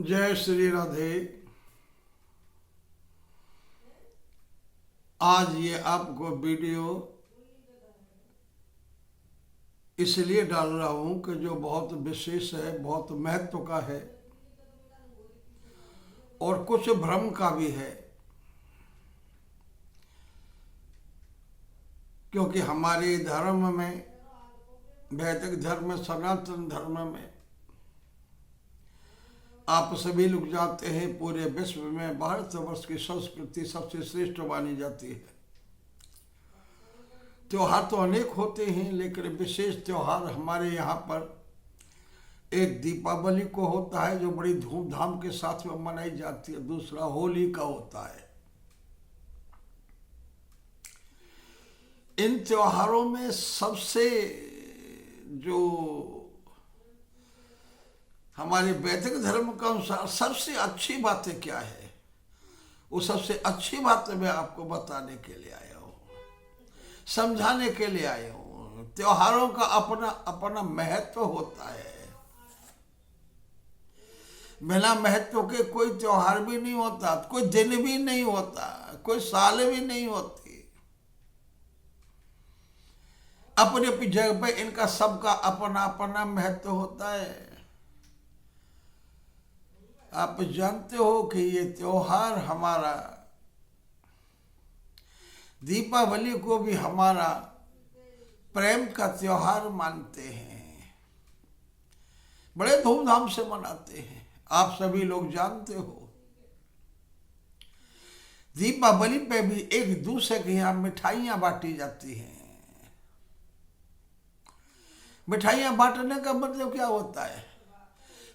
जय श्री राधे। आज ये आपको वीडियो इसलिए डाल रहा हूँ कि जो बहुत विशेष है, बहुत महत्व का है और कुछ भ्रम का भी है। क्योंकि हमारे धर्म में, वैदिक धर्म, सनातन धर्म में आप सभी लोग जानते हैं पूरे विश्व में भारतवर्ष की संस्कृति सबसे श्रेष्ठ मानी जाती है। त्योहार तो अनेक होते हैं, लेकिन विशेष त्योहार हमारे यहाँ पर एक दीपावली को होता है जो बड़ी धूमधाम के साथ में मनाई जाती है। दूसरा होली का होता है। इन त्योहारों में सबसे जो हमारे वैदिक धर्म के अनुसार सबसे अच्छी बातें क्या है, वो सबसे अच्छी बातें मैं आपको बताने के लिए आया हूँ, समझाने के लिए आया हूँ। त्योहारों का अपना अपना महत्व होता है। बिना महत्व के कोई त्योहार भी नहीं होता, कोई दिन भी नहीं होता, कोई साल भी नहीं होती। अपनी अपनी जगह पे इनका सबका अपना अपना महत्व होता है। आप जानते हो कि ये त्योहार हमारा, दीपावली को भी हमारा प्रेम का त्योहार मानते हैं, बड़े धूमधाम से मनाते हैं। आप सभी लोग जानते हो दीपावली पे भी एक दूसरे के यहाँ मिठाइयाँ बांटी जाती हैं। मिठाइयाँ बांटने का मतलब क्या होता है?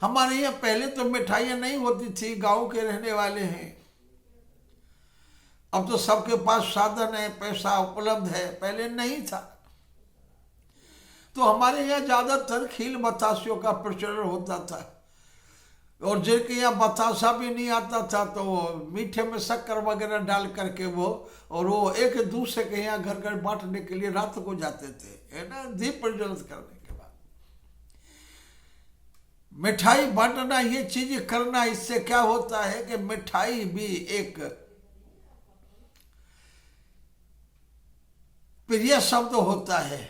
हमारे यहाँ पहले तो मिठाइयाँ नहीं होती थी, गांव के रहने वाले हैं। अब तो सबके पास साधन है, पैसा उपलब्ध है, पहले नहीं था। तो हमारे यहाँ ज़्यादातर खील बतासियों का प्रचलन होता था, और जिनके यहाँ बतासा भी नहीं आता था तो वो मीठे में शक्कर वगैरह डाल करके वो एक दूसरे के यहाँ घर घर बांटने के लिए रात को जाते थे, है ना, दीप प्रज्वलित करने। मिठाई बांटना, ये चीज करना, इससे क्या होता है कि मिठाई भी एक प्रिय शब्द होता है।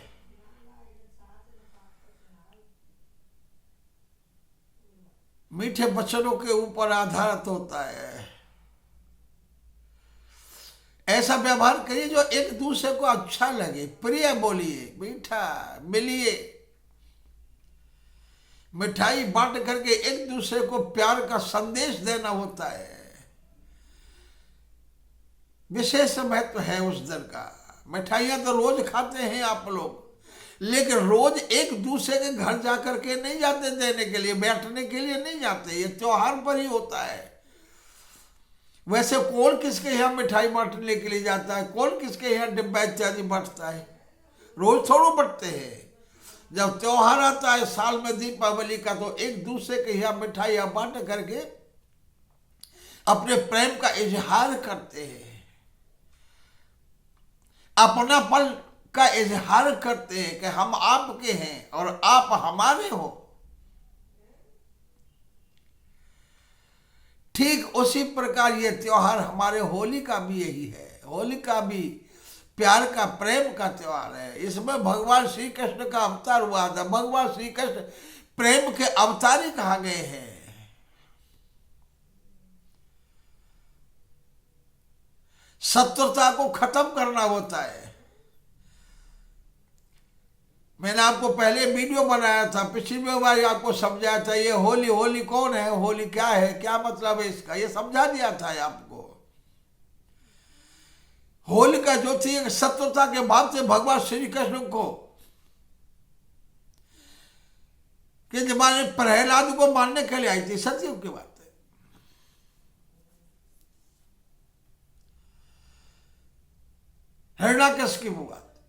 मीठे वचनों के ऊपर आधारित होता है। ऐसा व्यवहार करिए जो एक दूसरे को अच्छा लगे, प्रिय बोलिए, मीठा मिलिए। मिठाई बांट करके एक दूसरे को प्यार का संदेश देना होता है। विशेष महत्व है उस दिन का। मिठाइयाँ तो रोज खाते हैं आप लोग, लेकिन रोज एक दूसरे के घर जा करके नहीं जाते देने के लिए, बैठने के लिए नहीं जाते। ये त्योहार पर ही होता है। वैसे कौन किसके यहाँ मिठाई बांटने के लिए जाता है? कौन किसके यहाँ डिब्बा इत्यादि बांटता है? रोज थोड़ो बांटते हैं। जब त्योहार आता है साल में दीपावली का, तो एक दूसरे के यहाँ मिठाइयाँ बांट करके अपने प्रेम का इजहार करते हैं, अपनापन का इजहार करते हैं कि हम आपके हैं और आप हमारे हो। ठीक उसी प्रकार ये त्योहार हमारे होली का भी यही है। होली का भी प्यार का, प्रेम का त्योहार है। इसमें भगवान श्री कृष्ण का अवतार हुआ था। भगवान श्री कृष्ण प्रेम के अवतारी कहा गए हैं। शत्रुता को खत्म करना होता है। मैंने आपको पहले वीडियो बनाया था, पिछली बार आपको समझाया था ये होली, होली कौन है, होली क्या है, क्या मतलब है इसका, ये समझा दिया था आपको। होली का जो थी एक शत्रुता के भाव से भगवान श्री कृष्ण को कि जमाने प्रहलाद को मारने के लिए आई थी। सतयुग की बात है। हिरण्याकश की वो बात,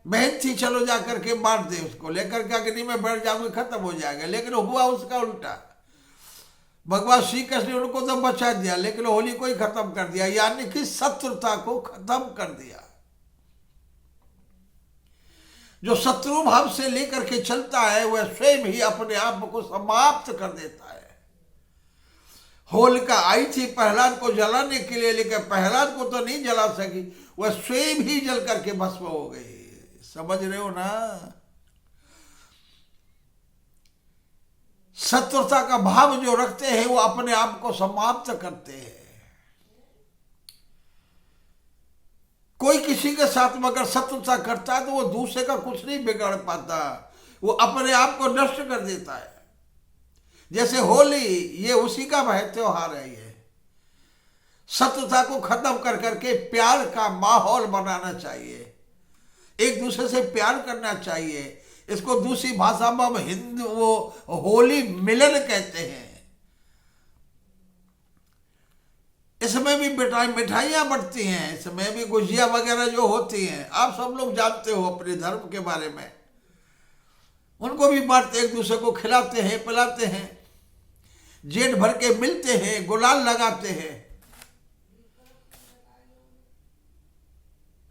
बहन थी, चलो जा करके मार दे उसको, लेकर के अग्नि में बैठ जाऊंगे, खत्म हो जाएगा। लेकिन हुआ उसका उल्टा। भगवान श्री कृष्ण ने उनको तो बचा दिया, लेकिन होली को ही खत्म कर दिया, यानी कि शत्रुता को खत्म कर दिया। जो शत्रु भाव से लेकर के चलता है वह स्वयं ही अपने आप को समाप्त कर देता है। होलिका आई थी प्रहलाद को जलाने के लिए, लेकिन प्रहलाद को तो नहीं जला सकी, वह स्वयं ही जल करके भस्म हो गई। समझ रहे हो ना? शत्रुता का भाव जो रखते हैं वो अपने आप को समाप्त करते हैं। कोई किसी के साथ में अगर शत्रुता करता है तो वो दूसरे का कुछ नहीं बिगाड़ पाता, वो अपने आप को नष्ट कर देता है। जैसे होली, ये उसी का वह त्योहार है। ये शत्रुता को खत्म कर करके प्यार का माहौल बनाना चाहिए, एक दूसरे से प्यार करना चाहिए। इसको दूसरी भाषा में हम हिंदू वो होली मिलन कहते हैं। इसमें भी मिठाइयाँ बढ़ती हैं, इसमें भी गुजिया वगैरह जो होती हैं, आप सब लोग जानते हो अपने धर्म के बारे में। उनको भी बांटते, एक दूसरे को खिलाते हैं, पिलाते हैं, जेठ भर के मिलते हैं, गुलाल लगाते हैं।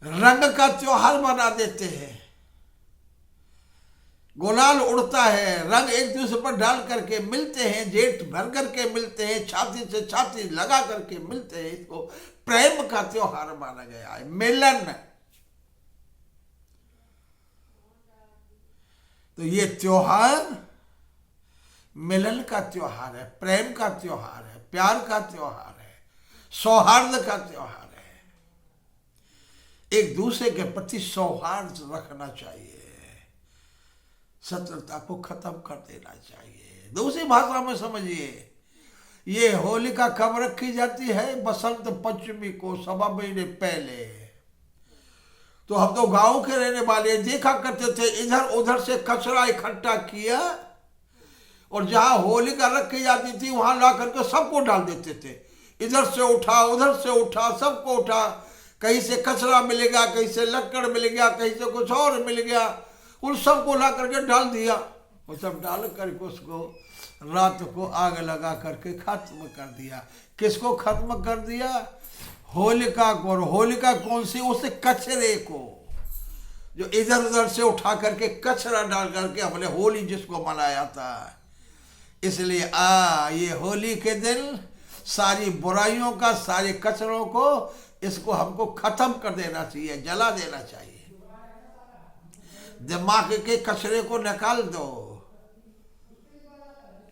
रंग का त्योहार बना देते हैं, गुलाल उड़ता है, रंग एक दूसरे पर डाल करके मिलते हैं, जेठ भर करके मिलते हैं, छाती से छाती लगा करके मिलते हैं। इसको प्रेम का त्योहार माना गया है, मिलन। तो ये त्योहार मिलन का त्योहार है, प्रेम का त्योहार है, प्यार का त्योहार है, सौहार्द का त्योहार है। एक दूसरे के प्रति सौहार्द रखना चाहिए, शत्रुता को खत्म कर देना चाहिए। दूसरी भाषा में समझिए, ये होलिका कब रखी जाती है? बसंत पंचमी को, सवा महीने पहले। तो हम तो गांव के रहने वाले देखा करते थे, इधर उधर से कचरा इकट्ठा किया और जहां होलिका रखी जाती थी वहां ला करके सबको डाल देते थे। इधर से उठा, उधर से उठा, सबको उठा। कहीं से कचरा मिलेगा, कहीं से लकड़ मिल गया, कहीं से कुछ और मिल गया, उन सबको ला करके डाल दिया। वो सब डाल करके उसको रात को आग लगा करके खत्म कर दिया। किसको खत्म कर दिया? होलिका को। और होलिका कौन सी? उस कचरे को जो इधर उधर से उठा करके कचरा डाल करके हमने होली जिसको मनाया था। इसलिए ये होली के दिन सारी बुराइयों का, सारे कचरों को, इसको हमको खत्म कर देना चाहिए, जला देना चाहिए। दिमाग के कचरे को निकाल दो,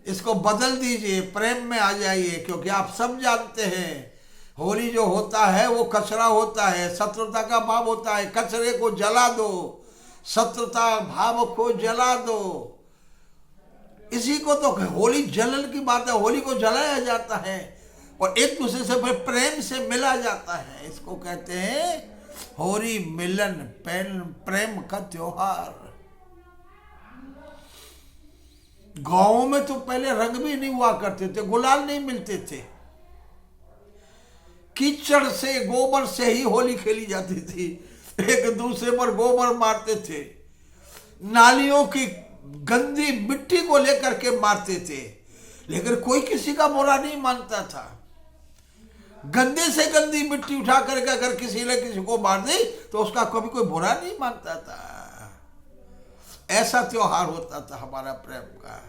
इसको बदल दीजिए, प्रेम में आ जाइए। क्योंकि आप सब जानते हैं होली जो होता है वो कचरा होता है, शत्रुता का भाव होता है। कचरे को जला दो, शत्रुता भाव को जला दो। इसी को तो होली जलन की बात है, होली को जलाया जाता है और एक दूसरे से फिर प्रेम से मिला जाता है। इसको कहते हैं होली मिलन, प्रेम का त्योहार। गांवों में तो पहले रंग भी नहीं हुआ करते थे, गुलाल नहीं मिलते थे, कीचड़ से, गोबर से ही होली खेली जाती थी। एक दूसरे पर गोबर मारते थे, नालियों की गंदी मिट्टी को लेकर के मारते थे, लेकिन कोई किसी का बुरा नहीं मानता था। गंदे से गंदी मिट्टी उठा करके अगर किसी ने किसी को मार दी तो उसका कभी कोई बुरा नहीं मानता था। ऐसा त्योहार होता था हमारा प्रेम का।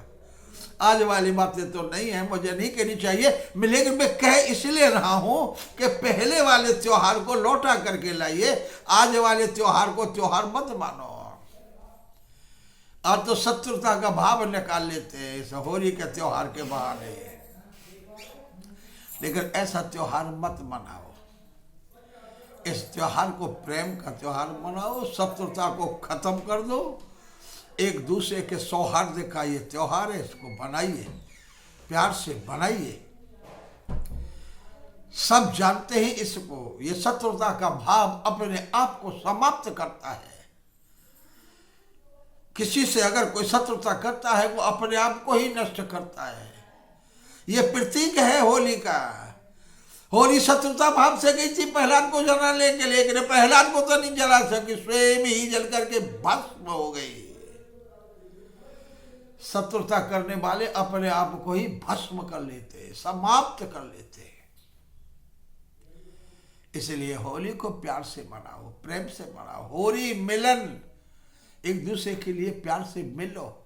आज वाली बातें तो नहीं है, मुझे नहीं कहनी चाहिए, लेकिन मैं कह इसलिए रहा हूं कि पहले वाले त्योहार को लौटा करके लाइए। आज वाले त्योहार को त्योहार मत मानो। आज तो शत्रुता का भाव निकाल लेते हैं इस होली के त्योहार के बहाने। लेकिन ऐसा त्योहार मत मनाओ, इस त्योहार को प्रेम का त्योहार मनाओ, शत्रुता को खत्म कर दो। एक दूसरे के सौहार्द का ये त्योहार है, इसको बनाइए, प्यार से बनाइए। सब जानते हैं इसको, ये शत्रुता का भाव अपने आप को समाप्त करता है। किसी से अगर कोई शत्रुता करता है वो अपने आप को ही नष्ट करता है। ये प्रतीक है होली का। होली शत्रुता भाव से गई थी प्रहलाद को जलाने के लिए, लेकिन प्रहलाद को तो नहीं जला सकी, स्वयं ही जल करके भस्म हो गई। शत्रुता करने वाले अपने आप को ही भस्म कर लेते, समाप्त कर लेते। इसलिए होली को प्यार से मनाओ, प्रेम से मनाओ। होली मिलन, एक दूसरे के लिए प्यार से मिलो।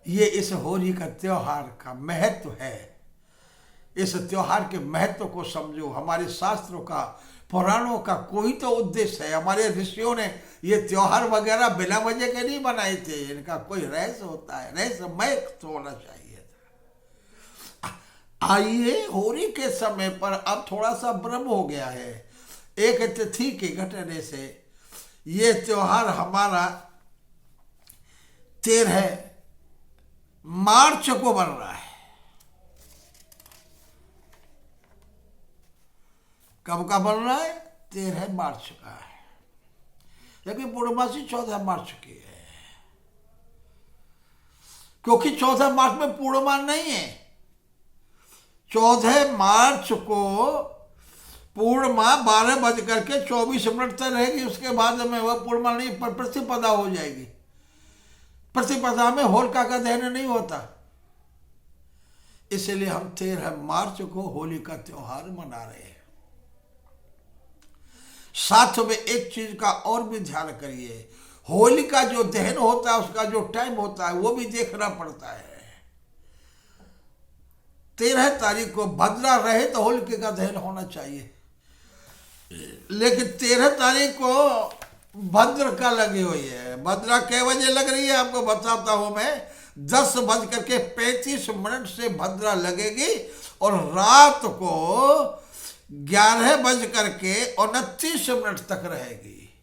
ये इस होली का त्योहार का महत्व है। इस त्योहार के महत्व को समझो। हमारे शास्त्रों का, पुराणों का कोई तो उद्देश्य है। हमारे ऋषियों ने ये त्योहार वगैरह बिना वजह के नहीं बनाए थे। इनका कोई रहस्य होता है, रहस्यमय तो होना चाहिए था। आइए, होली के समय पर अब थोड़ा सा भ्रम हो गया है। एक तिथि के घटने से ये त्योहार हमारा 13 मार्च को बन रहा है। कब का बन रहा है? 13 मार्च का है, लेकिन पूर्णमासी 14 मार्च की है, क्योंकि 14 मार्च में पूर्णिमा नहीं है। 14 मार्च को पूर्णिमा 12:24 तक रहेगी। उसके बाद में वह पूर्णिमा नहीं, पर प्रतिपदा हो जाएगी। प्रतिपदा में होलिका का दहन नहीं होता। इसलिए हम 13 मार्च को होली का त्योहार मना रहे हैं। साथ में एक चीज का और भी ध्यान करिए, होली का जो दहन होता है उसका जो टाइम होता है वो भी देखना पड़ता है। 13 तारीख को भद्रा रहे तो होलिका का दहन होना चाहिए, लेकिन 13 तारीख को भद्र का लगी हुई है। भद्रा कै बजे लग रही है आपको बताता हूं मैं। 10:35 से भद्रा लगेगी और रात को 11:29 तक रहेगी।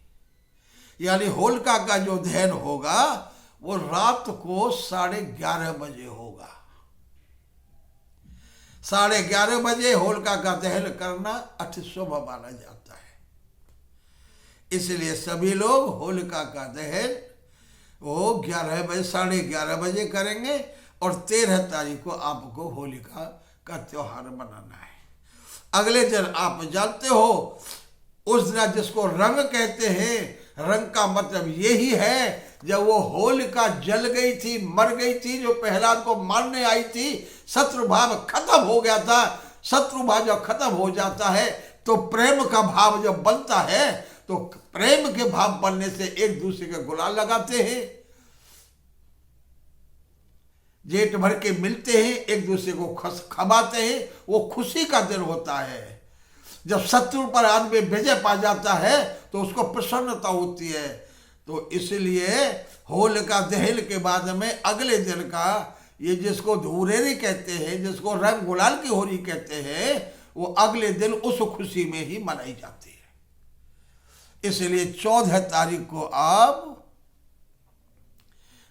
यानी होलिका का जो दहन होगा वो रात को 11:30 बजे होगा। 11:30 बजे होलिका का दहन करना अति शुभ माना जाता है। इसलिए सभी लोग होलिका का दहन वो 11:30 बजे करेंगे और 13 तारीख को आपको होलिका का त्योहार मनाना है। अगले दिन आप जानते हो उस दिन जिसको रंग कहते हैं, रंग का मतलब यही है जब वो होलिका जल गई थी, मर गई थी, जो प्रहलाद को मारने आई थी, शत्रु भाव खत्म हो गया था। शत्रु भाव जब खत्म हो जाता है तो प्रेम का भाव जब बनता है, तो प्रेम के भाव बनने से एक दूसरे के गुलाल लगाते हैं, जेठ भर के मिलते हैं, एक दूसरे को खबाते हैं। वो खुशी का दिन होता है। जब शत्रु पर आदमी विजय पा जाता है तो उसको प्रसन्नता होती है। तो इसलिए होलिका दहन के बाद में अगले दिन का, ये जिसको धुरेरी कहते हैं, जिसको रंग गुलाल की होली कहते हैं, वो अगले दिन उस खुशी में ही मनाई जाती है। इसलिए 14 तारीख को आप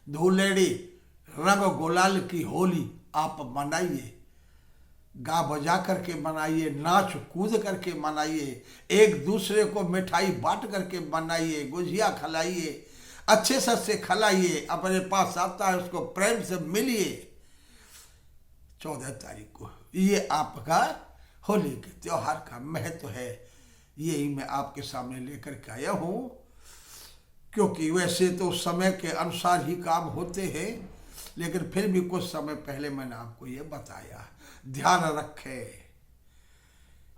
धुलेड़ी, रंग गुलाल की होली आप मनाइए। गा बजा करके मनाइए, नाच कूद करके मनाइए, एक दूसरे को मिठाई बांट करके मनाइए, गुजिया खिलाइए, अच्छे से खिलाइए, अपने पास आता है उसको प्रेम से मिलिए। 14 तारीख को ये आपका होली के त्योहार का महत्व है। यही मैं आपके सामने लेकर के आया हूँ, क्योंकि वैसे तो समय के अनुसार ही काम होते हैं, लेकिन फिर भी कुछ समय पहले मैंने आपको ये बताया। ध्यान रखें,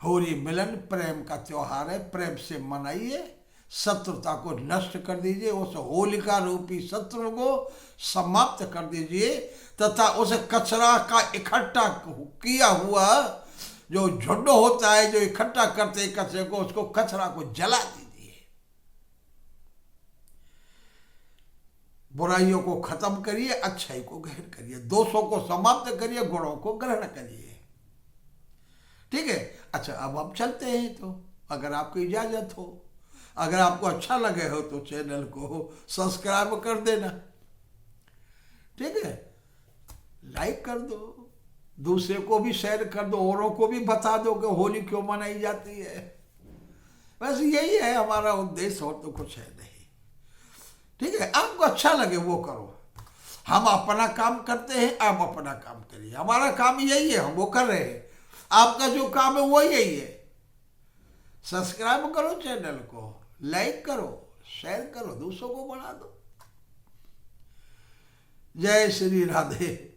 होली मिलन प्रेम का त्योहार है। प्रेम से मनाइए, शत्रुता को नष्ट कर दीजिए, उस होलिका रूपी शत्रु को समाप्त कर दीजिए, तथा उस कचरा का इकट्ठा किया हुआ जो झुंड होता है, जो इकट्ठा करते कचरे को, उसको कचरा को जला दीजिए। बुराइयों को खत्म करिए, अच्छाई को ग्रहण करिए, दोषों को समाप्त करिए, गुणों को ग्रहण करिए। ठीक है। अच्छा, अब हम चलते हैं। तो अगर आपको इजाजत हो, अगर आपको अच्छा लगे हो तो चैनल को सब्सक्राइब कर देना। ठीक है, लाइक कर दो, दूसरे को भी शेयर कर दो, औरों को भी बता दो कि होली क्यों मनाई जाती है। बस यही है हमारा उद्देश्य, और तो कुछ है नहीं। ठीक है, आपको अच्छा लगे वो करो। हम अपना काम करते हैं, आप अपना काम करिए। हमारा काम यही है, हम वो कर रहे हैं। आपका जो काम है वो यही है। सब्सक्राइब करो चैनल को, लाइक करो, शेयर करो, दूसरों को बढ़ा दो। जय श्री राधे,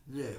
जय।